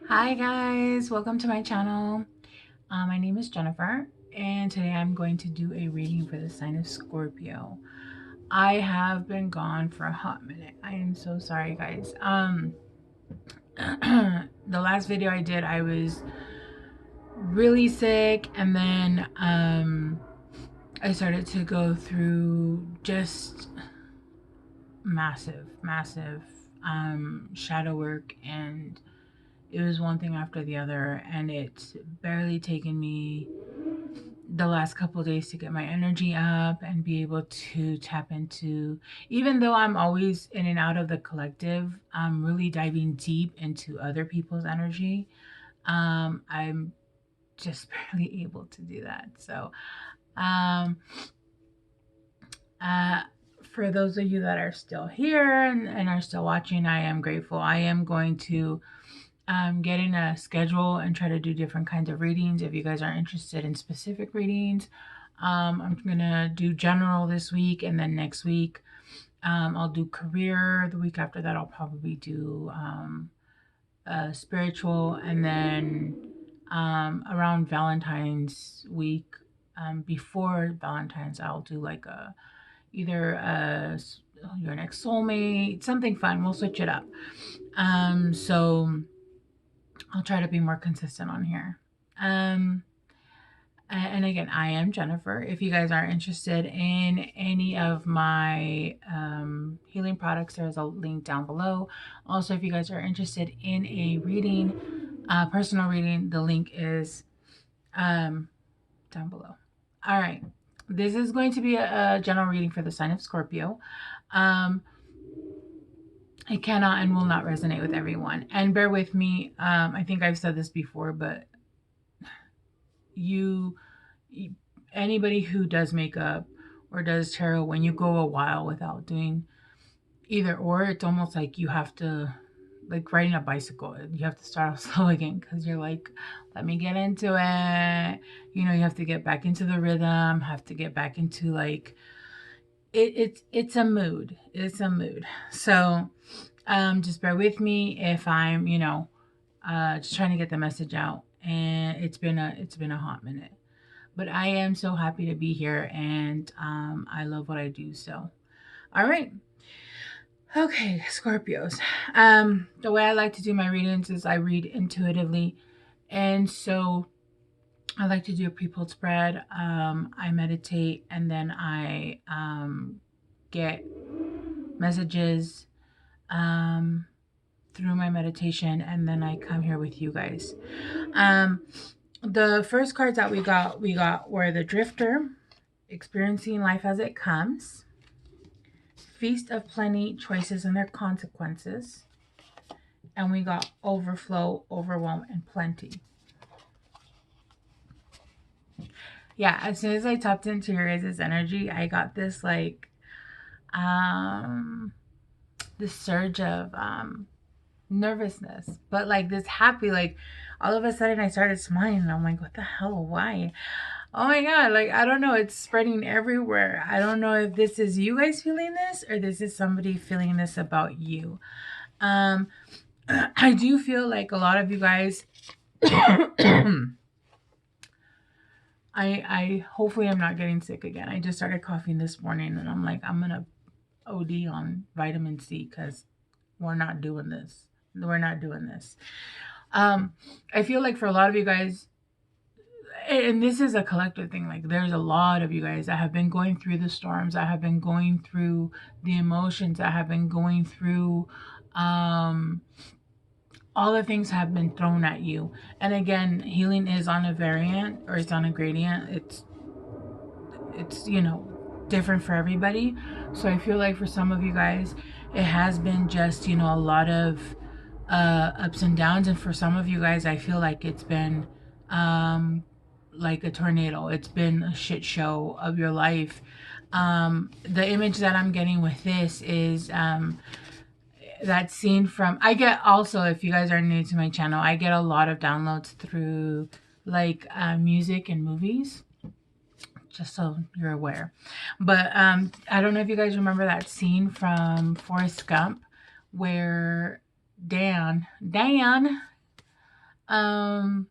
Hi guys, welcome to my channel. My name is Jennifer and today I'm going to do a reading for the sign of Scorpio. I have been gone for a hot minute. I am so sorry guys. The last video I did I was really sick, and then I started to go through just massive shadow work, and it was one thing after the other, and it's barely taken me the last couple of days to get my energy up and be able to tap into, even though I'm always in and out of the collective, I'm really diving deep into other people's energy. I'm just barely able to do that. So um uh for those of you that are still here and are still watching, I am grateful. I am going to get in a schedule and try to do different kinds of readings. If you guys are interested in specific readings, I'm gonna do general this week, and then next week I'll do career. The week after that I'll probably do spiritual, and then around Valentine's week, before Valentine's, I'll do like either your next soulmate, something fun. We'll switch it up. So I'll try to be more consistent on here. And again, I am Jennifer. If you guys are interested in any of my healing products, there's a link down below. Also, if you guys are interested in a reading, personal reading, the link is down below. All right. This is going to be a general reading for the sign of Scorpio. It cannot and will not resonate with everyone. And bear with me. I think I've said this before, but anybody who does makeup or does tarot, when you go a while without doing either or, it's almost like you have to, like riding a bicycle, you have to start off slow again, because you're like, let me get into it. You have to get back into the rhythm, have to get back into like it's a mood. It's a mood. So just bear with me if I'm just trying to get the message out, and it's been a hot minute. But I am so happy to be here, and I love what I do. So, all right. Okay, Scorpios. The way I like to do my readings is I read intuitively. And so I like to do a pre-pulled spread. I meditate, and then I get messages through my meditation, and then I come here with you guys. The first cards that we got were the Drifter, experiencing life as it comes, Feast of Plenty, choices and their consequences, and we got Overflow, overwhelm, and plenty. Yeah, as soon as I tapped into your guys' energy, I got this like this surge of nervousness, but like this happy, like all of a sudden I started smiling, and I'm like, what the hell, why? Oh my god, like I don't know, it's spreading everywhere. I don't know if this is you guys feeling this or this is somebody feeling this about you. I do feel like a lot of you guys I hopefully I'm not getting sick again. I just started coughing this morning, and I'm like, I'm gonna OD on vitamin C, because we're not doing this. We're not doing this. I feel like for a lot of you guys, and this is a collective thing, like there's a lot of you guys that have been going through the storms, that have been going through the emotions, that have been going through all the things have been thrown at you. And again, healing is on a variant, or it's on a gradient. It's different for everybody. So I feel like for some of you guys, it has been just a lot of ups and downs, and for some of you guys, I feel like it's been like a tornado. It's been a shit show of your life. The image that I'm getting with this is that scene from, I get also, if you guys are new to my channel, I get a lot of downloads through like music and movies, just so you're aware. But I don't know if you guys remember that scene from Forrest Gump where Dan um,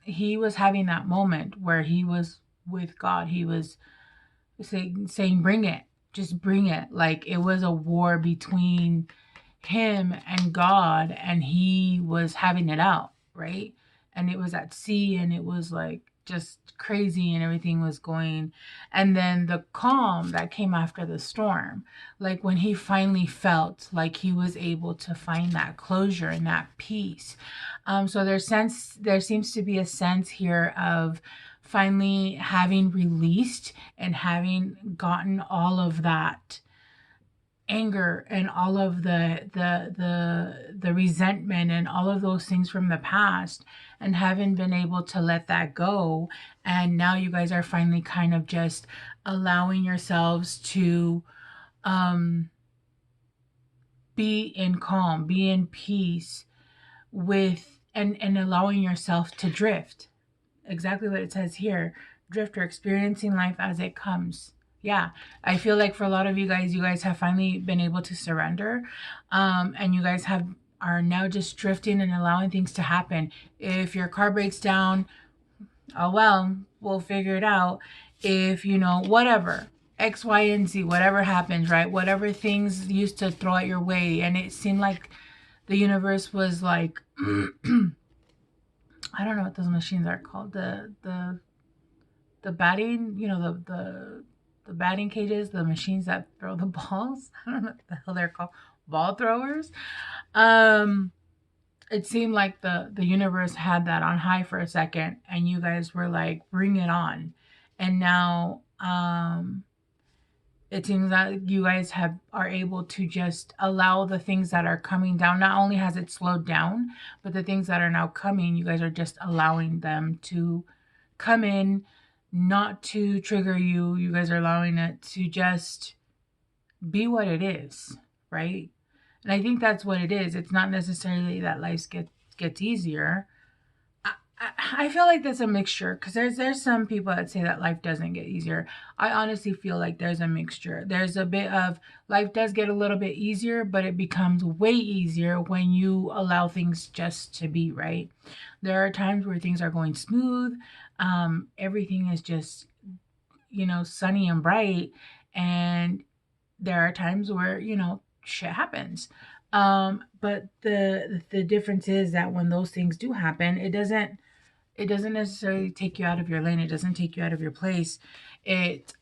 he was having that moment where he was with God. He was saying, bring it, just bring it. Like it was a war between him and God, and he was having it out, right? And it was at sea, and it was like just crazy, and everything was going. And then the calm that came after the storm, like when he finally felt like he was able to find that closure and that peace. So there seems to be a sense here of finally having released and having gotten all of that anger and all of the resentment and all of those things from the past, and haven't been able to let that go. And now you guys are finally kind of just allowing yourselves to um be in calm, be in peace with, and allowing yourself to drift. Exactly what it says here. Drifter, experiencing life as it comes. Yeah, I feel like for a lot of you guys have finally been able to surrender, and you guys are now just drifting and allowing things to happen. If your car breaks down, oh well, we'll figure it out. If whatever, X, Y, and Z, whatever happens, right? Whatever things used to throw at your way, and it seemed like the universe was like, I don't know what those machines are called. The batting, the batting cages, the machines that throw the balls. I don't know what the hell they're called. Ball throwers. Um, it seemed like the universe had that on high for a second, and you guys were like, bring it on. And now it seems that you guys are able to just allow the things that are coming down. Not only has it slowed down, but the things that are now coming, you guys are just allowing them to come in, not to trigger you. You guys are allowing it to just be what it is, right? And I think that's what it is. It's not necessarily that life gets easier. I feel like there's a mixture, because there's some people that say that life doesn't get easier. I honestly feel like there's a mixture. There's a bit of life does get a little bit easier, but it becomes way easier when you allow things just to be, right. There are times where things are going smooth. Everything is just sunny and bright, and there are times where shit happens. But the difference is that when those things do happen, it doesn't necessarily take you out of your lane. It doesn't take you out of your place. It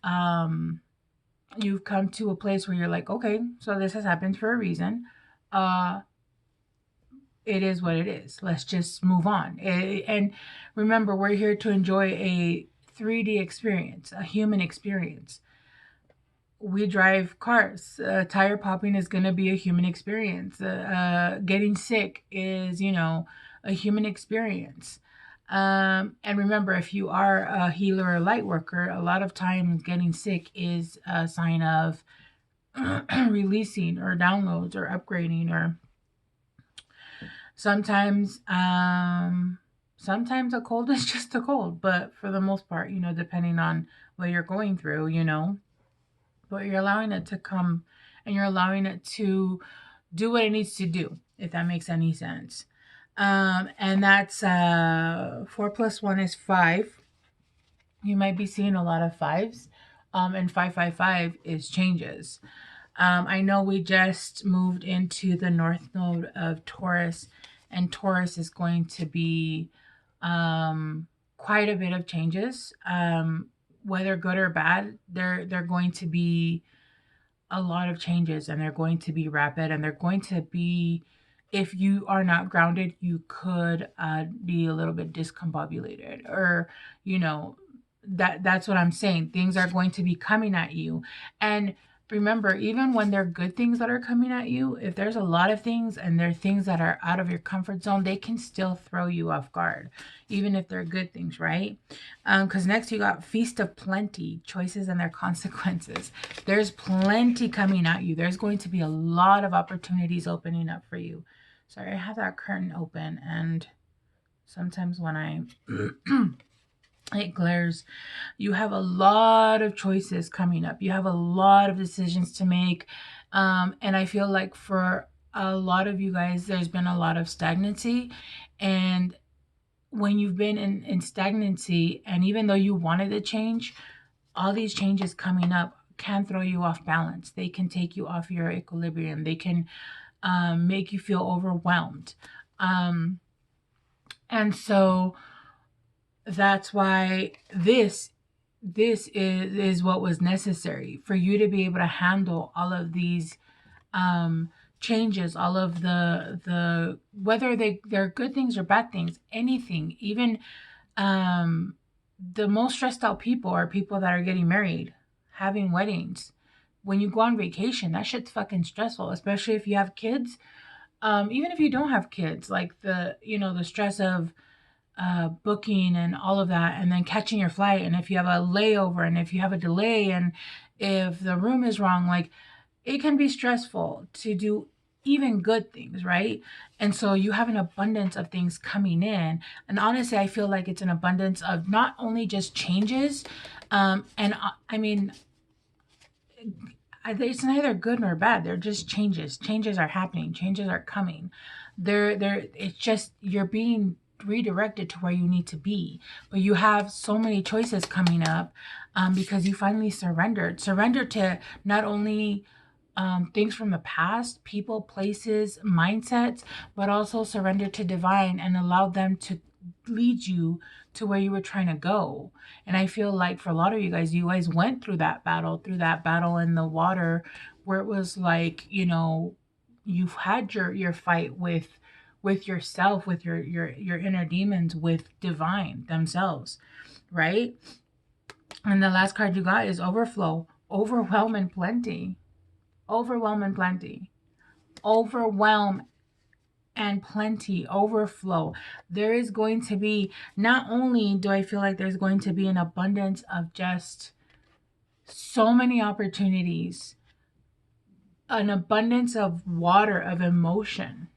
You've come to a place where you're like, okay, so this has happened for a reason. Uh it is what it is. Let's just move on. And remember, we're here to enjoy a 3D experience, a human experience. We drive cars. Tire popping is going to be a human experience. Getting sick is, a human experience. And remember, if you are a healer or light worker, a lot of times getting sick is a sign of releasing or downloads or upgrading, or sometimes sometimes a cold is just a cold, but for the most part, depending on what you're going through, but you're allowing it to come, and you're allowing it to do what it needs to do, if that makes any sense. And that's 4 plus 1 is 5. You might be seeing a lot of fives. And 555 is changes. I know we just moved into the north node of Taurus, and Taurus is going to be quite a bit of changes. Whether good or bad, they're going to be a lot of changes, and they're going to be rapid, and they're going to be, if you are not grounded, you could be a little bit discombobulated, or that's what I'm saying. Things are going to be coming at you. And remember, even when they're good things that are coming at you, if there's a lot of things and they're things that are out of your comfort zone, they can still throw you off guard, even if they're good things, right? Because next you got Feast of Plenty, choices and their consequences. There's plenty coming at you. There's going to be a lot of opportunities opening up for you. Sorry, I have that curtain open, and sometimes when I it glares. You have a lot of choices coming up. You have a lot of decisions to make. And I feel like for a lot of you guys, there's been a lot of stagnancy. And when you've been in stagnancy, and even though you wanted to change, all these changes coming up can throw you off balance. They can take you off your equilibrium. They can make you feel overwhelmed. And so that's why this is what was necessary for you to be able to handle all of these changes, all of the whether they're good things or bad things, anything, even the most stressed out people are people that are getting married, having weddings. When you go on vacation, that shit's fucking stressful, especially if you have kids. Even if you don't have kids, like the stress of booking and all of that, and then catching your flight, and if you have a layover, and if you have a delay, and if the room is wrong, like it can be stressful to do even good things, right? And so you have an abundance of things coming in. And honestly, I feel like it's an abundance of not only just changes, I mean, it's neither good nor bad. They're just changes. Changes are happening. Changes are coming. It's just you're being redirected to where you need to be. But you have so many choices coming up because you finally surrendered. Surrendered to not only things from the past, people, places, mindsets, but also surrender to divine and allow them to lead you to where you were trying to go. And I feel like for a lot of you guys went through that battle in the water where it was like, you've had your fight with yourself, with your inner demons, with divine themselves, right? And the last card you got is overflow, overwhelm and plenty. Overwhelm and plenty. Overwhelm and plenty, overflow. There is going to be, not only do I feel like there's going to be an abundance of just so many opportunities, an abundance of water, of emotion,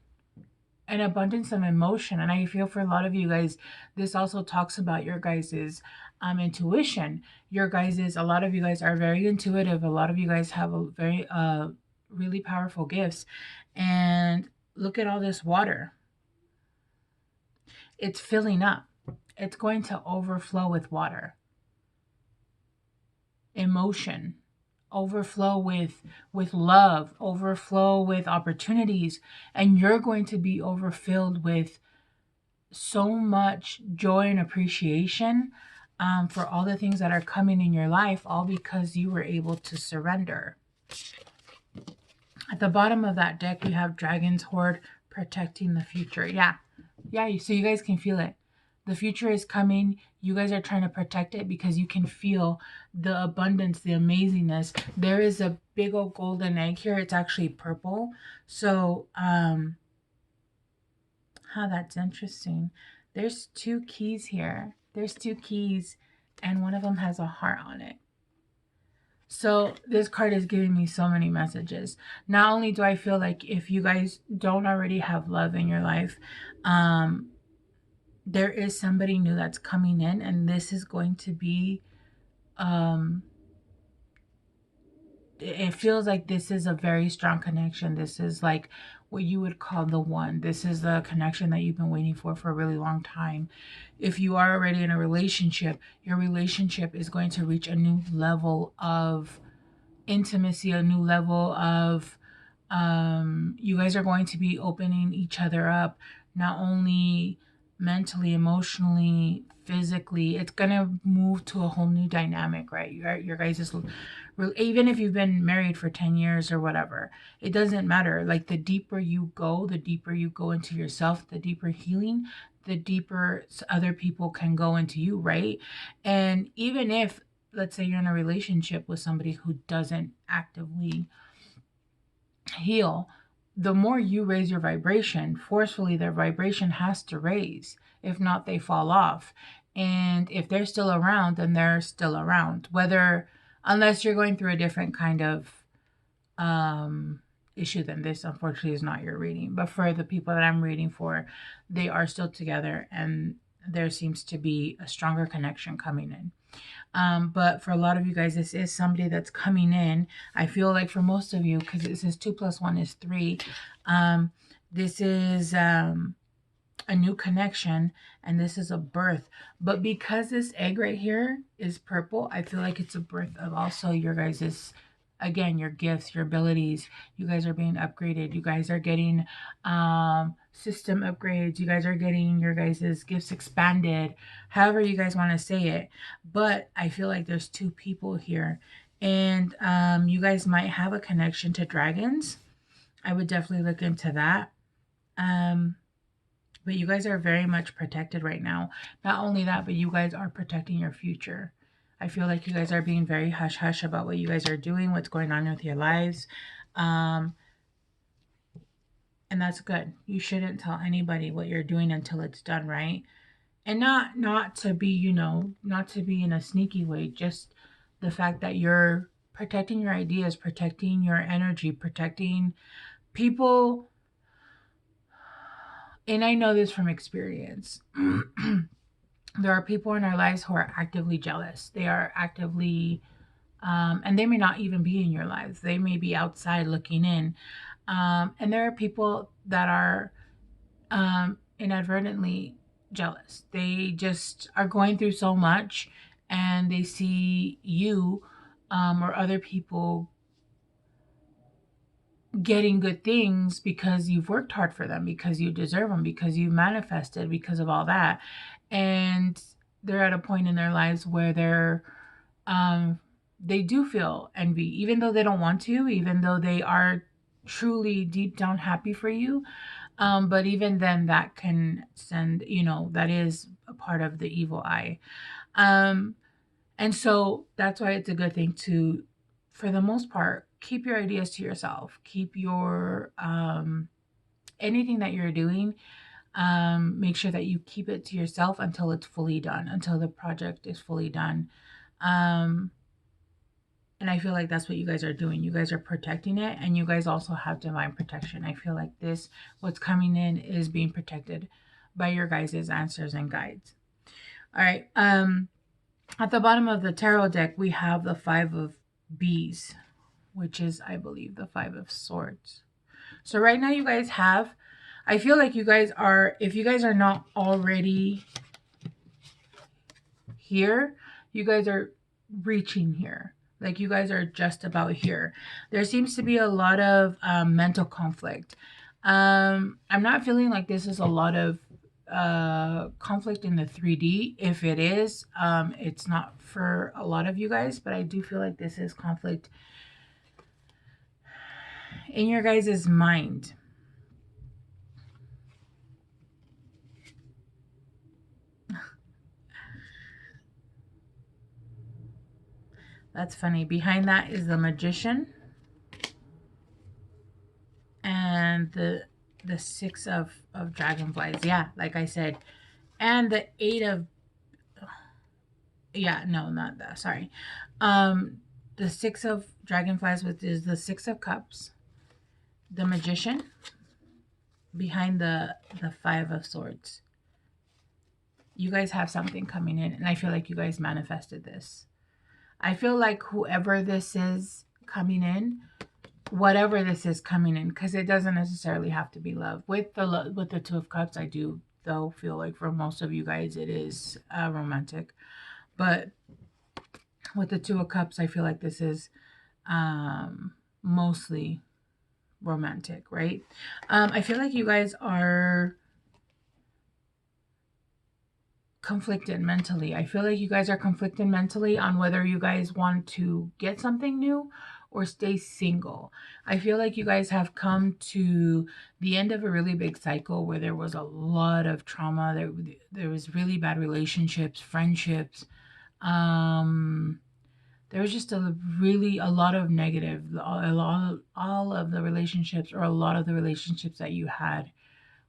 an abundance of emotion. And I feel for a lot of you guys, this also talks about your guys's intuition. A lot of you guys are very intuitive. A lot of you guys have a very really powerful gifts. And look at all this water. It's filling up. It's going to overflow with water. Emotion. Overflow with love. Overflow with opportunities. And you're going to be overfilled with so much joy and appreciation for all the things that are coming in your life, all because you were able to surrender. At the bottom of that deck, we have Dragon's Horde protecting the future. Yeah, so you guys can feel it. The future is coming. You guys are trying to protect it because you can feel the abundance, the amazingness. There is a big old golden egg here. It's actually purple. So, that's interesting. There's 2 keys here. There's 2 keys, and one of them has a heart on it. So this card is giving me so many messages. Not only do I feel like if you guys don't already have love in your life, there is somebody new that's coming in, and this is going to be, it feels like this is a very strong connection. This is like what you would call the one. This is the connection that you've been waiting for a really long time. If you are already in a relationship, your relationship is going to reach a new level of intimacy, a new level of, you guys are going to be opening each other up, not only mentally, emotionally, physically. It's going to move to a whole new dynamic, right? Your guys is, even if you've been married for 10 years or whatever, it doesn't matter. Like the deeper you go into yourself, the deeper healing, the deeper other people can go into you, right? And even if, let's say you're in a relationship with somebody who doesn't actively heal, the more you raise your vibration, forcefully their vibration has to raise. If not, they fall off. And if they're still around, then they're still around. Unless you're going through a different kind of issue, then this unfortunately is not your reading. But for the people that I'm reading for, they are still together, and there seems to be a stronger connection coming in. But for a lot of you guys, this is somebody that's coming in. I feel like for most of you, because it says 2 + 1 is 3, This is a new connection, and this is a birth. But because this egg right here is purple, I feel like it's a birth of also your guys's, again, your gifts, your abilities. You guys are being upgraded. You guys are getting system upgrades. You guys are getting your guys's gifts expanded, however you guys want to say it. But I feel like there's two people here, and you guys might have a connection to dragons. I would definitely look into that. But you guys are very much protected right now. Not only that, but you guys are protecting your future. I feel like you guys are being very hush hush about what you guys are doing, what's going on with your lives. And that's good. You shouldn't tell anybody what you're doing until it's done, right? And not to be, not to be in a sneaky way, just the fact that you're protecting your ideas, protecting your energy, protecting people. And I know this from experience. There are people in our lives who are actively jealous. They are actively, and they may not even be in your lives. They may be outside looking in. And there are people that are inadvertently jealous. They just are going through so much, and they see you or other people getting good things because you've worked hard for them, because you deserve them, because you manifested, because of all that. And they're at a point in their lives where they do feel envy, even though they don't want to, even though they are truly deep down happy for you. But even then, that can send, that is a part of the evil eye. Um, and so that's why it's a good thing to, for the most part, keep your ideas to yourself. Keep your anything that you're doing. Make sure that you keep it to yourself until it's fully done, until the project is fully done. Um, and I feel like that's what you guys are doing. You guys are protecting it, and you guys also have divine protection. I feel like this, what's coming in, is being protected by your guys' answers and guides. All right. At the bottom of the tarot deck, we have the Five of Bees, which is, I believe, the Five of Swords. So right now you guys have, I feel like you guys are, if you guys are not already here, you guys are reaching here. Like you guys are just about here. There seems to be a lot of mental conflict. I'm not feeling like this is a lot of conflict in the 3D. If it is, it's not for a lot of you guys, but I do feel like this is conflict in your guys' mind. That's funny. Behind that is the Magician and the Six of Dragonflies. Yeah, like I said. And the Eight of, yeah, no, not that. Sorry. The Six of Dragonflies, which is the Six of Cups, the Magician, behind the Five of Swords. You guys have something coming in, and I feel like you guys manifested this. I feel like whoever this is coming in, whatever this is coming in, because it doesn't necessarily have to be love. With the Two of Cups, I do though feel like for most of you guys it is romantic, but with the Two of Cups, I feel like this is mostly romantic, right? I feel like you guys are conflicted mentally. I feel like you guys are conflicted mentally on whether you guys want to get something new or stay single. I feel like you guys have come to the end of a really big cycle where there was a lot of trauma. There was really bad relationships, friendships. There was just a lot of negative. All of the relationships, or a lot of the relationships that you had,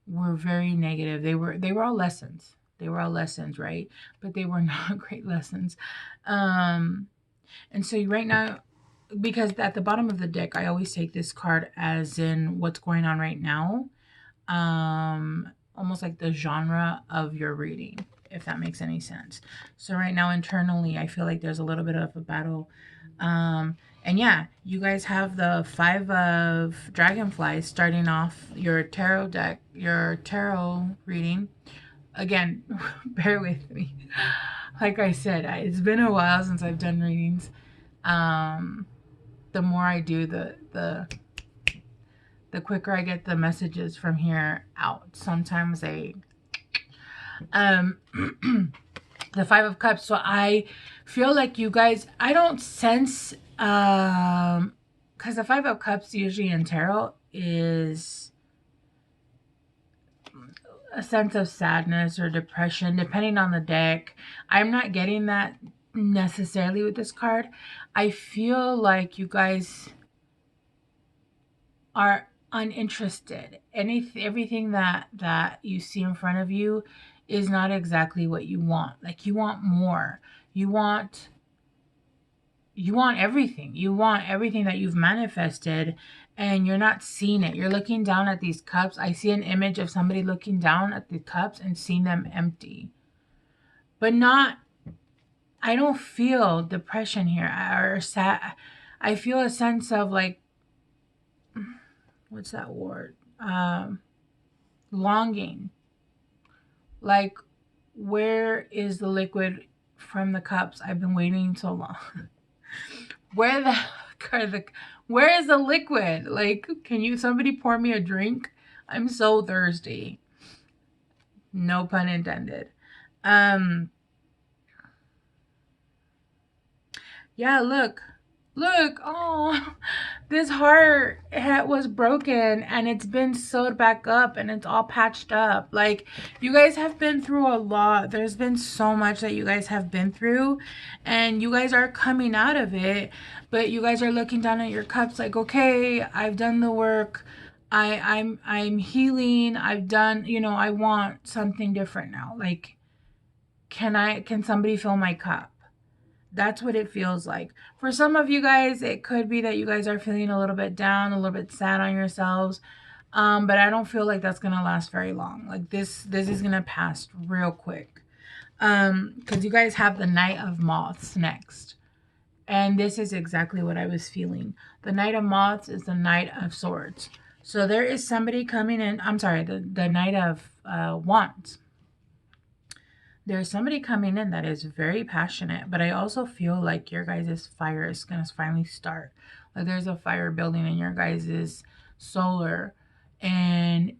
were very negative. They were all lessons. They were all lessons, right? But they were not great lessons. And so right now, because at the bottom of the deck, I always take this card as in what's going on right now. Almost like the genre of your reading, if that makes any sense. So right now, internally, I feel like there's a little bit of a battle And yeah, you guys have the 5 of dragonflies starting off your tarot deck, your tarot reading. Again, bear with me. Like I said, it's been a while since I've done readings. The more I do, the quicker I get the messages from here out. Sometimes they the 5 of Cups. So I feel like you guys, I don't sense because the 5 of Cups usually in tarot is a sense of sadness or depression, depending on the deck. I'm not getting that necessarily with this card. I feel like you guys are uninterested. Everything that you see in front of you is not exactly what you want. Like, you want more. You want everything. You want everything that you've manifested, and you're not seeing it. You're looking down at these cups. I see an image of somebody looking down at the cups and seeing them empty. But not, I don't feel depression here or sad. I feel a sense of like, what's that word? Longing. Like, where is the liquid from the cups? I've been waiting so long. Where is the liquid? Like, can somebody pour me a drink? I'm so thirsty. No pun intended. Yeah, look, oh, this heart was broken and it's been sewed back up and it's all patched up. Like, you guys have been through a lot. There's been so much that you guys have been through, and you guys are coming out of it, but you guys are looking down at your cups like, okay, I've done the work. I'm healing. I've done, I want something different now. Like, can somebody fill my cup? That's what it feels like. For some of you guys, it could be that you guys are feeling a little bit down, a little bit sad on yourselves. But I don't feel like that's going to last very long. Like, this is going to pass real quick. Because you guys have the Knight of Moths next. And this is exactly what I was feeling. The Knight of Moths is the Knight of Swords. So there is somebody coming in. I'm sorry, the Knight of Wands. There's somebody coming in that is very passionate, but I also feel like your guys' fire is going to finally start. Like, there's a fire building in your guys' solar, and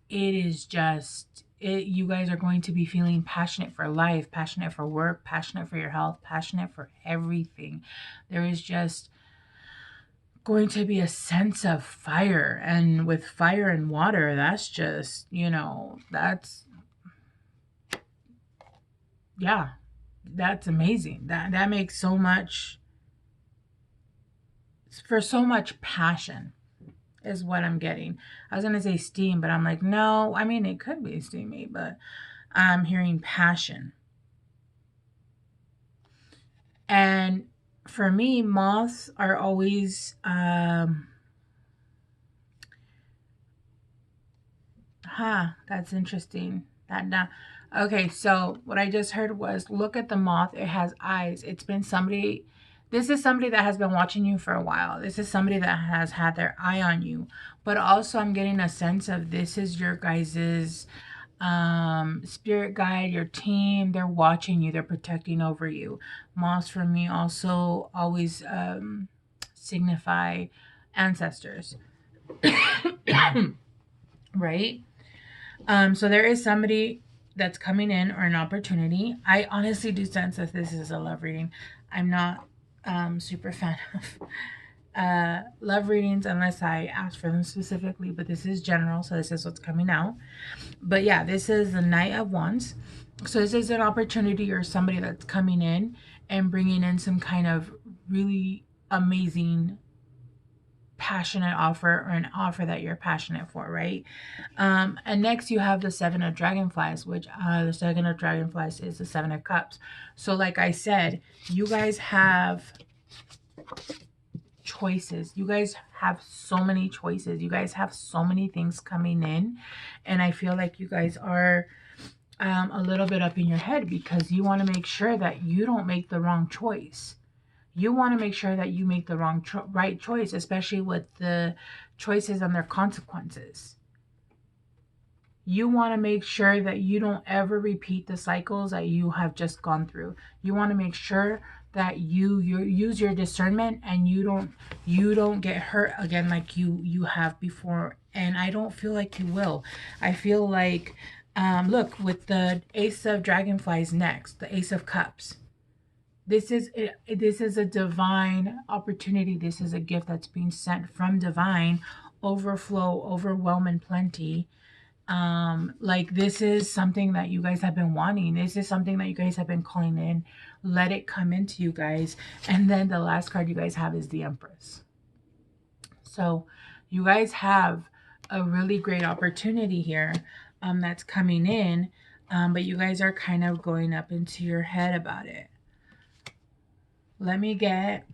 it is just, you guys are going to be feeling passionate for life, passionate for work, passionate for your health, passionate for everything. There is just going to be a sense of fire, and with fire and water, that's just, yeah, that's amazing. That makes so much passion is what I'm getting. I was going to say steam, but I'm like, no, I mean, it could be steamy, but I'm hearing passion. And for me, moths are always, that's interesting. Okay, so what I just heard was, look at the moth. It has eyes. This is somebody that has been watching you for a while. This is somebody that has had their eye on you. But also I'm getting a sense of, this is your guys's spirit guide, your team. They're watching you. They're protecting over you. Moths for me also always signify ancestors. Right? So there is somebody that's coming in, or an opportunity. I honestly do sense that this is a love reading. I'm not super fan of love readings unless I ask for them specifically, but this is general, so this is what's coming out. But yeah, this is the Knight of Wands. So this is an opportunity, or somebody that's coming in and bringing in some kind of really amazing passionate offer, or an offer that you're passionate for, right? And next you have the 7 of Dragonflies, which the 2nd of Dragonflies is the 7 of Cups. So like I said, you guys have choices. You guys have so many choices. You guys have so many things coming in, and I feel like you guys are a little bit up in your head, because you want to make sure that you don't make the wrong choice. You want to make sure that you make the right choice, especially with the choices and their consequences. You want to make sure that you don't ever repeat the cycles that you have just gone through. You want to make sure that you use your discernment and you don't get hurt again like you have before. And I don't feel like you will. I feel like look, with the Ace of Dragonflies next, the Ace of Cups. This is a divine opportunity. This is a gift that's being sent from divine, overflow, overwhelm, and plenty. Like, this is something that you guys have been wanting. This is something that you guys have been calling in. Let it come into you guys. And then the last card you guys have is the Empress. So you guys have a really great opportunity here that's coming in, but you guys are kind of going up into your head about it. Let me get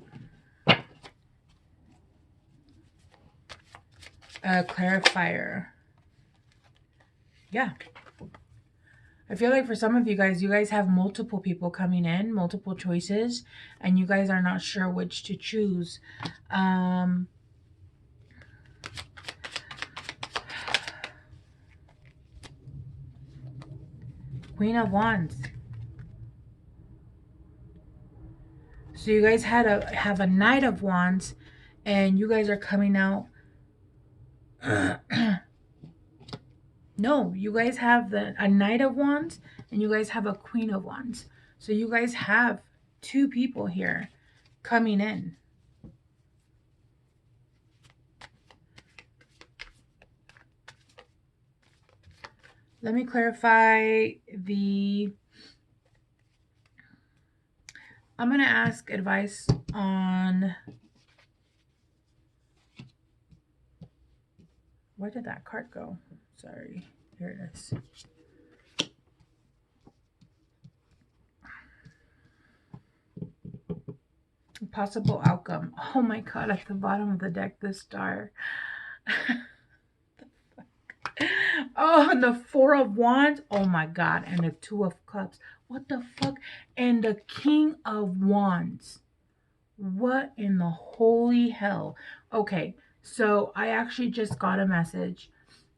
a clarifier. Yeah. I feel like for some of you guys have multiple people coming in, multiple choices, and you guys are not sure which to choose. Queen of Wands. So you guys have a Knight of Wands, and you guys are coming out. No, you guys have a Knight of Wands, and you guys have a Queen of Wands. So you guys have two people here coming in. Let me clarify the... I'm going to ask advice on... Where did that card go? Sorry. Here it is. Possible outcome. Oh my god, at the bottom of the deck, the star. Oh, and the Four of Wands. Oh my god. And the Two of Cups. What the fuck? And the King of Wands. What in the holy hell? Okay, so I actually just got a message.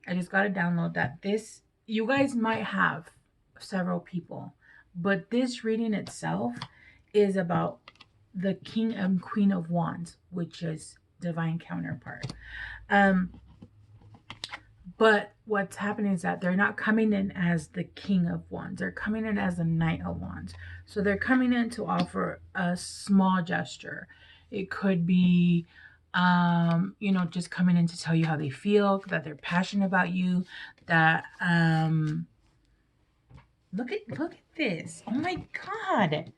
I just got a download that this, you guys might have several people, but this reading itself is about the King and Queen of Wands, which is divine counterpart. But what's happening is that they're not coming in as the King of Wands. They're coming in as the Knight of Wands. So they're coming in to offer a small gesture. It could be, you know, just coming in to tell you how they feel, that they're passionate about you, that, look at this. Oh my God.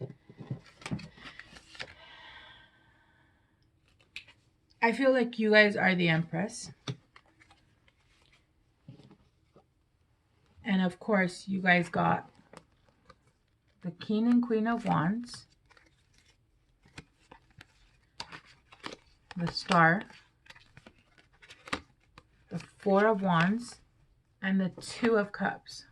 I feel like you guys are the Empress. And of course, you guys got the King and Queen of Wands, the Star, the Four of Wands, and the Two of Cups.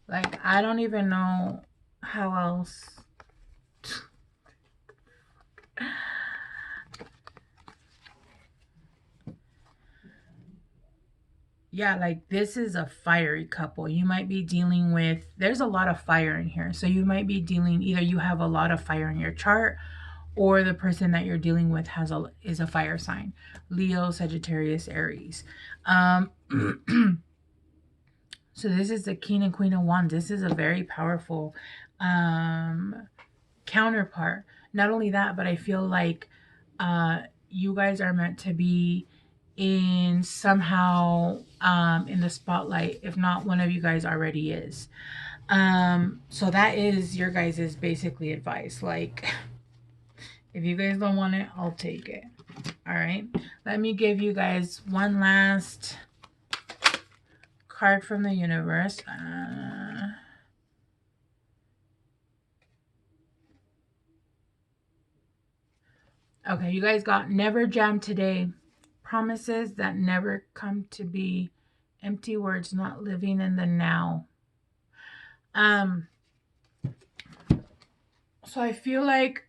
Like, I don't even know how else. Yeah, like, this is a fiery couple. You might be dealing with, there's a lot of fire in here. So you might be dealing, either you have a lot of fire in your chart, or the person that you're dealing with is a fire sign. Leo, Sagittarius, Aries. So this is the King and Queen of Wands. This is a very powerful counterpart. Not only that, but I feel like you guys are meant to be in somehow in the spotlight. If not, one of you guys already is. So that is your guys' basically advice. Like, if you guys don't want it, I'll take it. All right. Let me give you guys one last card from the universe. Okay, you guys got never jam today. Promises that never come to be. Empty words, not living in the now. So I feel like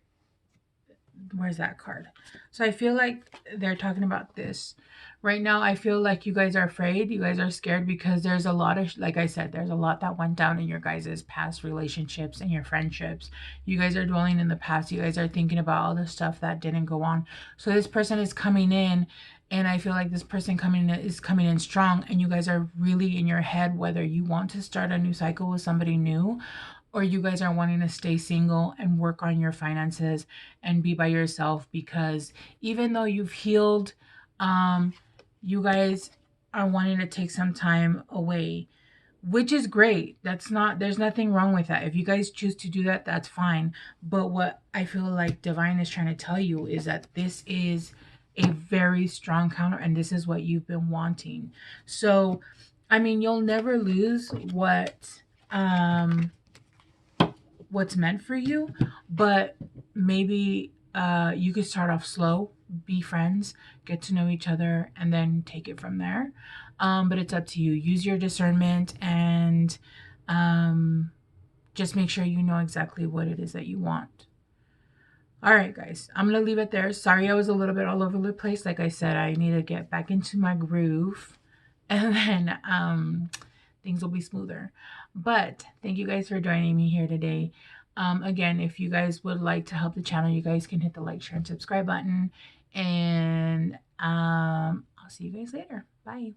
where's that card? So I feel like they're talking about this. Right now, I feel like you guys are afraid. You guys are scared because there's a lot of, like I said, there's a lot that went down in your guys' past relationships and your friendships. You guys are dwelling in the past. You guys are thinking about all the stuff that didn't go on. So this person is coming in, and I feel like this person is coming in strong, and you guys are really in your head whether you want to start a new cycle with somebody new, or you guys are wanting to stay single and work on your finances and be by yourself, because even though you've healed, you guys are wanting to take some time away, which is great. There's nothing wrong with that. If you guys choose to do that, that's fine. But what I feel like Divine is trying to tell you is that this is a very strong counter, and this is what you've been wanting. So, I mean, you'll never lose what's meant for you, but maybe you could start off slow, be friends, get to know each other, and then take it from there. But it's up to you. Use your discernment, and just make sure you know exactly what it is that you want. All right, guys, I'm going to leave it there. Sorry I was a little bit all over the place. Like I said, I need to get back into my groove, and then things will be smoother. But thank you guys for joining me here today. Again, if you guys would like to help the channel, you guys can hit the like, share, and subscribe button. And I'll see you guys later. Bye.